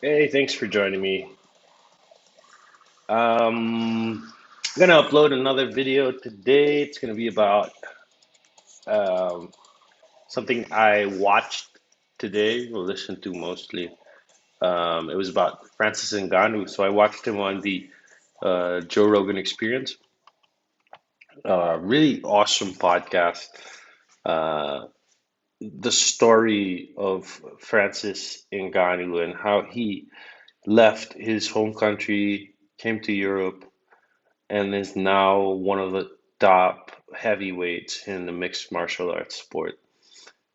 Hey, thanks for joining me. I'm gonna upload another video today. It's gonna be about um, something I watched today, or listened to mostly. It was about Francis Ngannou. So I watched him on the Joe Rogan Experience. Really awesome podcast. Uh, the story of Francis Ngannou and how he left his home country, came to Europe, and is now one of the top heavyweights in the mixed martial arts sport.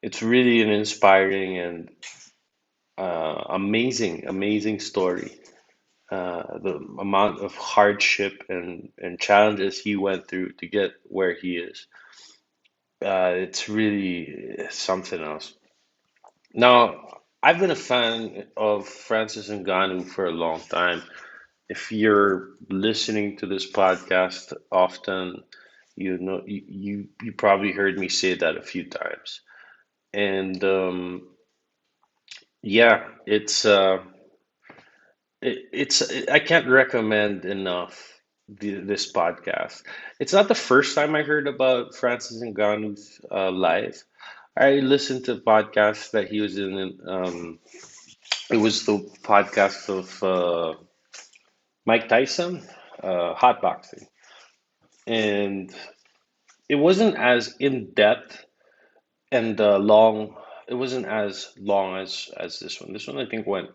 It's really an inspiring and amazing story. The amount of hardship and challenges he went through to get where he is. It's really something else. Now, I've been a fan of Francis Ngannou for a long time. If you're listening to this podcast often, you probably heard me say that a few times. And yeah, I can't recommend enough this podcast. It's not the first time I heard about Francis Ngannou's life. I listened to podcasts that he was in. It was the podcast of Mike Tyson, hot boxing, and it wasn't as in depth and long. It wasn't as long as this one. This one I think went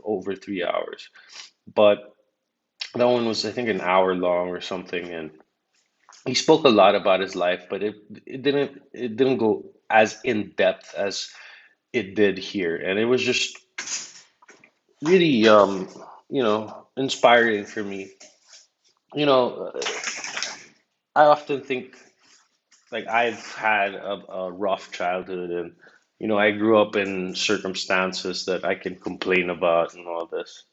over 3 hours, but that one was I think an hour long or something, and he spoke a lot about his life, but it didn't go as in depth as it did here, and it was just really inspiring for me. I often think like I've had a rough childhood, and I grew up in circumstances that I can complain about and all this.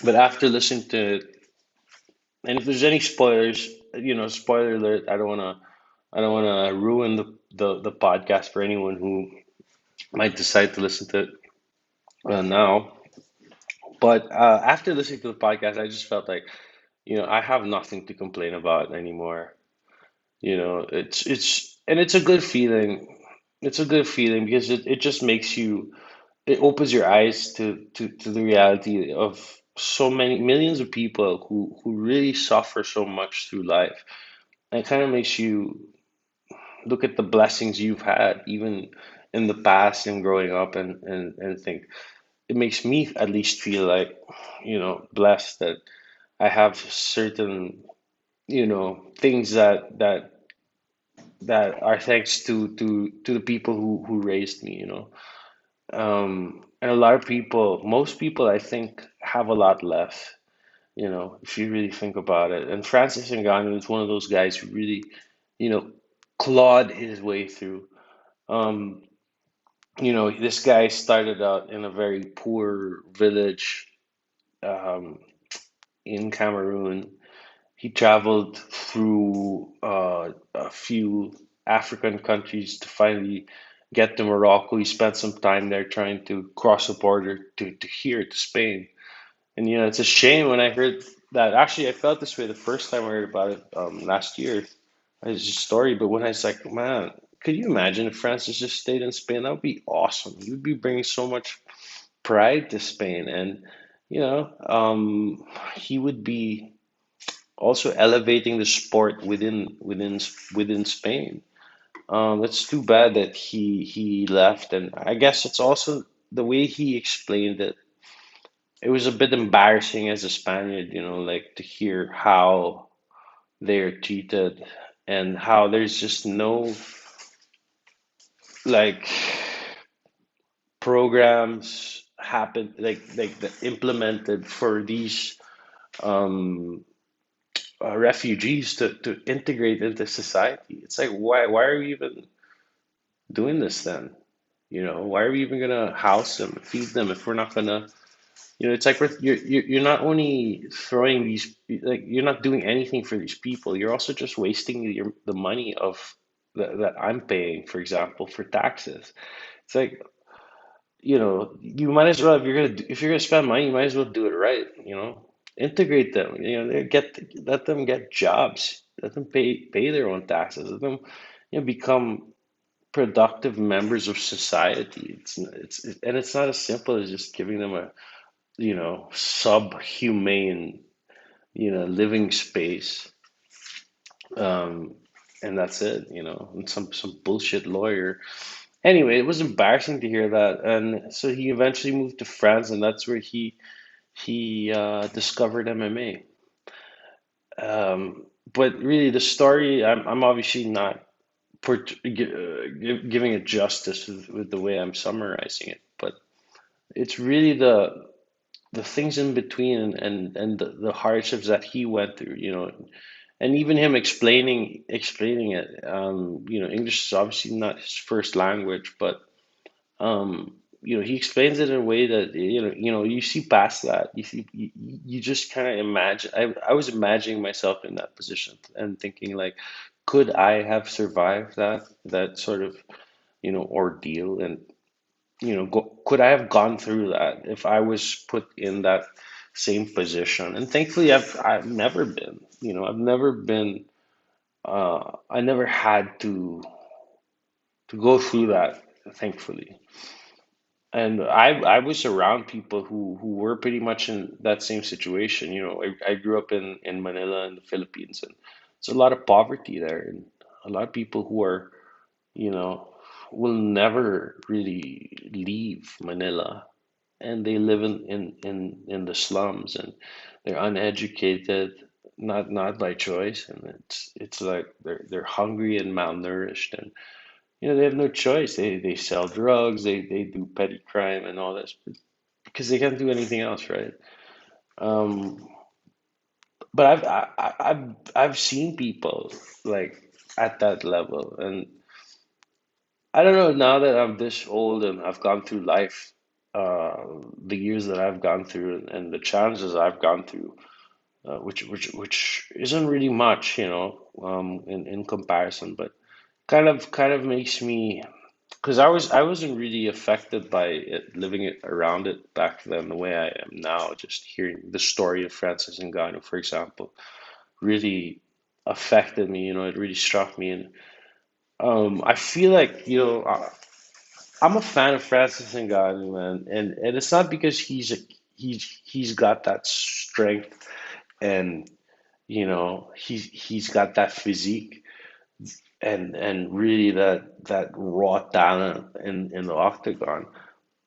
But after listening to it, and if there's any spoilers, spoiler alert, I don't wanna ruin the podcast for anyone who might decide to listen to it now. But after listening to the podcast, I just felt like, I have nothing to complain about anymore. It's a good feeling. It's a good feeling because it just makes you, it opens your eyes to the reality of so many millions of people who really suffer so much through life. And it kind of makes you look at the blessings you've had, even in the past and growing up, and think it makes me at least feel like, blessed that I have certain, things that are thanks to the people who raised me, and a lot of people, most people, I think, have a lot less, if you really think about it. And Francis Ngannou is one of those guys who really, you know, clawed his way through. Um, this guy started out in a very poor village um, in Cameroon. He traveled through a few African countries to finally get to Morocco. He spent some time there trying to cross the border to here to Spain. And it's a shame when I heard that. Actually, I felt this way the first time I heard about it last year. It's a story, but when I was like, man, could you imagine if Francis just stayed in Spain? That would be awesome. He would be bringing so much pride to Spain, and he would be also elevating the sport within Spain. It's too bad that he left, and I guess it's also the way he explained it. It was a bit embarrassing as a Spaniard, like to hear how they're treated and how there's just no like programs happen like the implemented for these um refugees to integrate into society. It's like why are we even doing this then? Why are we even gonna house them, feed them if we're not gonna, it's like you're not only throwing these, like you're not doing anything for these people. You're also just wasting the money of that I'm paying, for example, for taxes. It's like you might as well, if you're gonna spend money, you might as well do it right, integrate them, they let them get jobs, let them pay their own taxes, let them, become productive members of society. And it's not as simple as just giving them a, subhumane, living space. Um, and that's it, and some bullshit lawyer. Anyway, it was embarrassing to hear that, and so he eventually moved to France, and that's where he discovered MMA. But really, the story, I'm obviously not giving it justice with the way I'm summarizing it, but it's really the things in between, and the hardships that he went through, and even him explaining it. English is obviously not his first language, but he explains it in a way that you see past that. You just kind of imagine. I was imagining myself in that position and thinking like, could I have survived that sort of ordeal, and could I have gone through that if I was put in that same position? And thankfully, I've never been. I've never been. I never had to go through that. Thankfully. And I was around people who were pretty much in that same situation. I grew up in Manila in the Philippines, and there's a lot of poverty there, and a lot of people who are, you know, will never really leave Manila, and they live in the slums, and they're uneducated, not by choice, and it's like they're hungry and malnourished, and they have no choice. They sell drugs, they do petty crime and all this because they can't do anything else, right? Um, but I've seen people like at that level, and I don't know, now that I'm this old and I've gone through life, uh, the years that I've gone through, and the challenges I've gone through, which isn't really much, in comparison, but kind of makes me. Because I wasn't really affected by it, living it around it back then the way I am now. Just hearing the story of Francis Ngannou, for example, really affected me. It really struck me, and I feel like I'm a fan of Francis Ngannou, man, and it's not because he's got that strength, and he's got that physique, and really that raw talent in the octagon.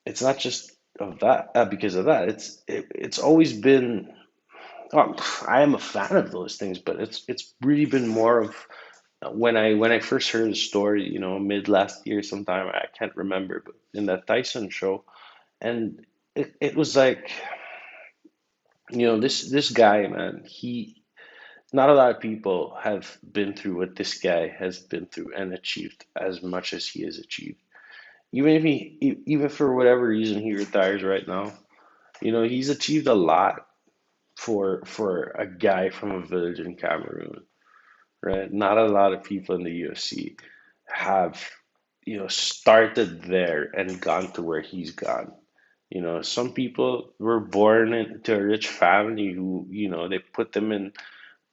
It's not just of that because of that. It's always been. Well, I am a fan of those things, but it's really been more of when I first heard the story, mid last year sometime. I can't remember, but in that Tyson show, and it was like, this guy, man. He Not a lot of people have been through what this guy has been through and achieved as much as he has achieved. Even for whatever reason he retires right now, he's achieved a lot for a guy from a village in Cameroon, right? Not a lot of people in the UFC have, started there and gone to where he's gone. Some people were born into a rich family who, they put them in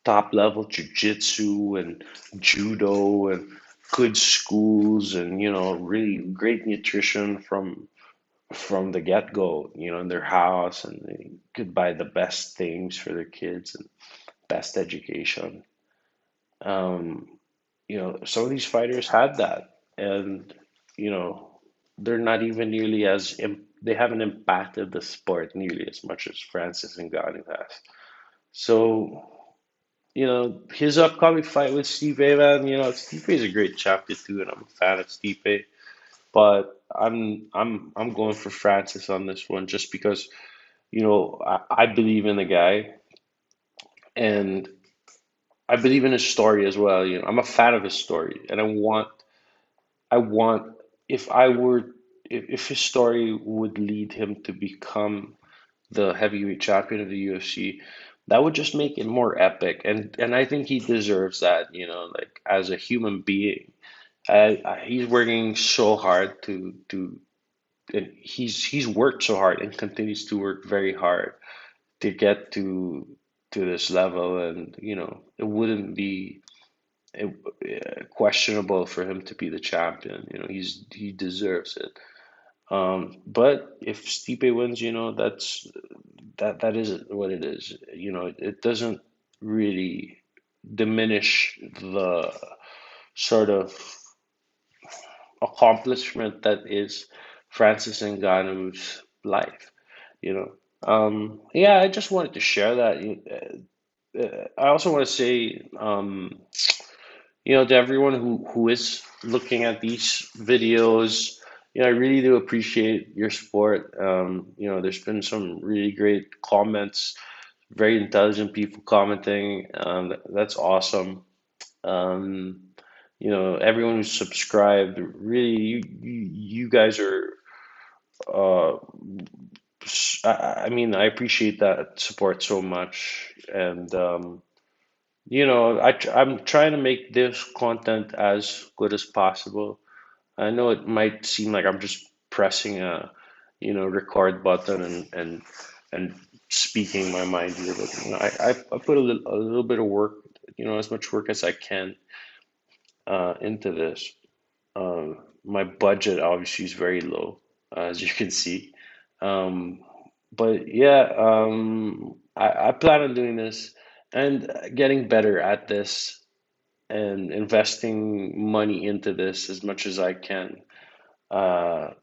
top level jujitsu and judo and good schools, and really great nutrition from the get-go, in their house, and they could buy the best things for their kids and best education. Um, some of these fighters had that, and you know, they're not even nearly they haven't impacted the sport nearly as much as Francis Ngannou has. So, his upcoming fight with Stipe, man, Stipe is a great champion too, and I'm a fan of Stipe. But I'm going for Francis on this one just because, I believe in the guy, and I believe in his story as well. I'm a fan of his story, and I want if I were if his story would lead him to become the heavyweight champion of the UFC, that would just make it more epic, and I think he deserves that. Like as a human being, he's working so hard to and he's worked so hard and continues to work very hard to get to this level, and it wouldn't be questionable for him to be the champion. He deserves it. But if Stipe wins, that isn't what it is. It doesn't really diminish the sort of accomplishment that is Francis Ngannou's life. You know, yeah, I just wanted to share that. I also want to say, to everyone who is looking at these videos, I really do appreciate your support. There's been some really great comments, very intelligent people commenting. That's awesome. Um, Everyone who's subscribed, really, you guys are, uh, I mean, I appreciate that support so much. And, I'm trying to make this content as good as possible. I know it might seem like I'm just pressing a, record button and speaking my mind here, but I put a little bit of work, as much work as I can into this. My budget obviously is very low, as you can see. Um, but yeah, I plan on doing this and getting better at this and investing money into this as much as I can.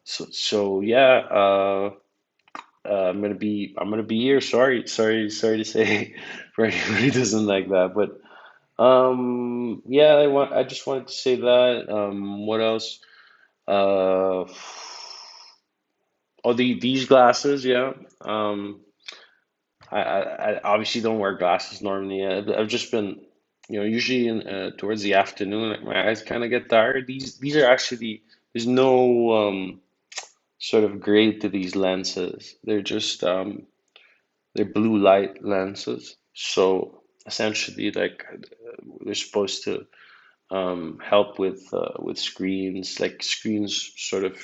So yeah, I'm gonna be here. Sorry to say for anyone who doesn't like that, but yeah, I just wanted to say that. What else? Uh, oh, these glasses, yeah. Um, I obviously don't wear glasses normally. I've just been, usually towards the afternoon, like, my eyes kind of get tired. These are actually there's no sort of grade to these lenses. They're blue light lenses. So essentially, like, they're supposed to help with screens. Like, screens sort of,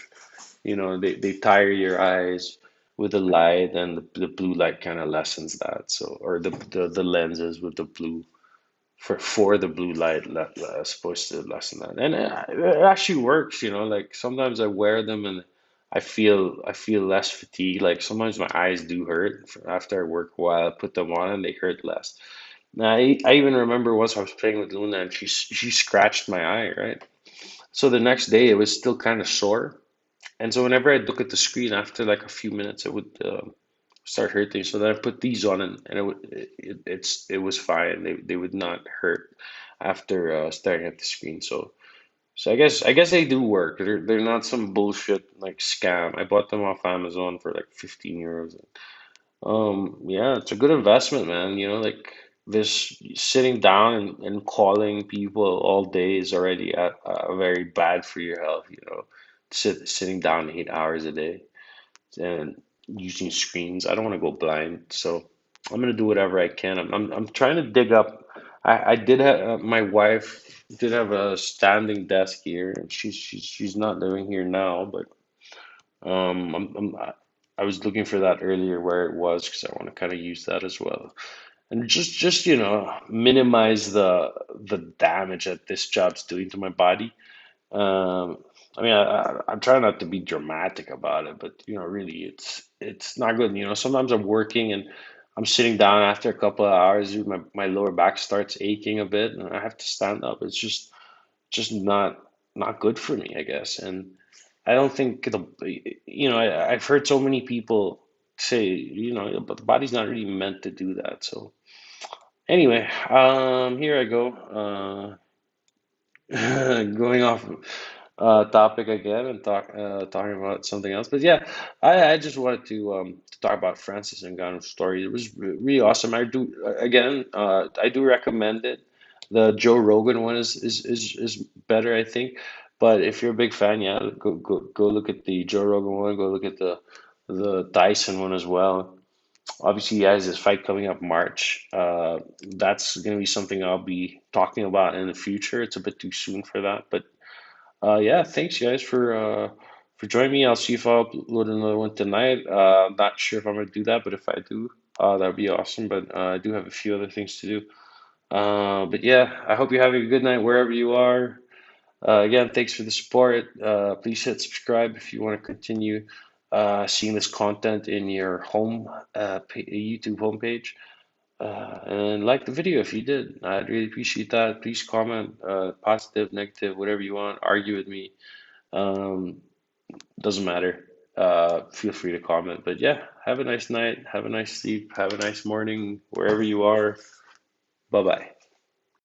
they tire your eyes with the light, and the blue light kind of lessens that. So, or the lenses with the blue for the blue light supposed to lessen that, and it actually works. Like, sometimes I wear them and I feel less fatigue. Like, sometimes my eyes do hurt after I work a while. I put them on and they hurt less. Now, I even remember once I was playing with Luna and she scratched my eye, right? So the next day it was still kind of sore. And so whenever I'd look at the screen after like a few minutes, it would start hurting. So then I put these on, and it was fine. They would not hurt after staring at the screen. So I guess they do work. They're not some bullshit like scam. I bought them off Amazon for like 15 euros. Yeah, it's a good investment, man. Like, this sitting down and calling people all day is already very bad for your health. Sitting down 8 hours a day and using screens. I don't want to go blind, so I'm gonna do whatever I can. I'm trying to dig up. I did have my wife did have a standing desk here, and she's not living here now, but I was looking for that earlier where it was because I want to kind of use that as well, and just minimize the damage that this job's doing to my body. I mean, I'm trying not to be dramatic about it, but really, it's not good. Sometimes I'm working and I'm sitting down after a couple of hours, dude, my lower back starts aching a bit, and I have to stand up. It's just not good for me, I guess. And I don't think I've heard so many people say, but the body's not really meant to do that. So anyway, here I go. Going off topic again and talking about something else. But yeah, I just wanted to talk about Francis Ngannou's story. It was really awesome. I do recommend it. The Joe Rogan one is better, I think. But if you're a big fan, yeah, go look at the Joe Rogan one. Go look at the Tyson one as well. Obviously, he has this fight coming up March. That's going to be something I'll be talking about in the future. It's a bit too soon for that, but yeah, thanks guys for for joining me. I'll see if I'll upload another one tonight. I'm not sure if I'm gonna do that, but if I do, that'd be awesome. But I do have a few other things to do. But yeah, I hope you're having a good night wherever you are. Again, thanks for the support. Please hit subscribe if you want to continue seeing this content in your home YouTube homepage. And like the video if you did. I'd really appreciate that. Please comment, positive, negative, whatever you want. Argue with me. Um, doesn't matter. Feel free to comment. But yeah, have a nice night. Have a nice sleep. Have a nice morning wherever you are. Bye bye.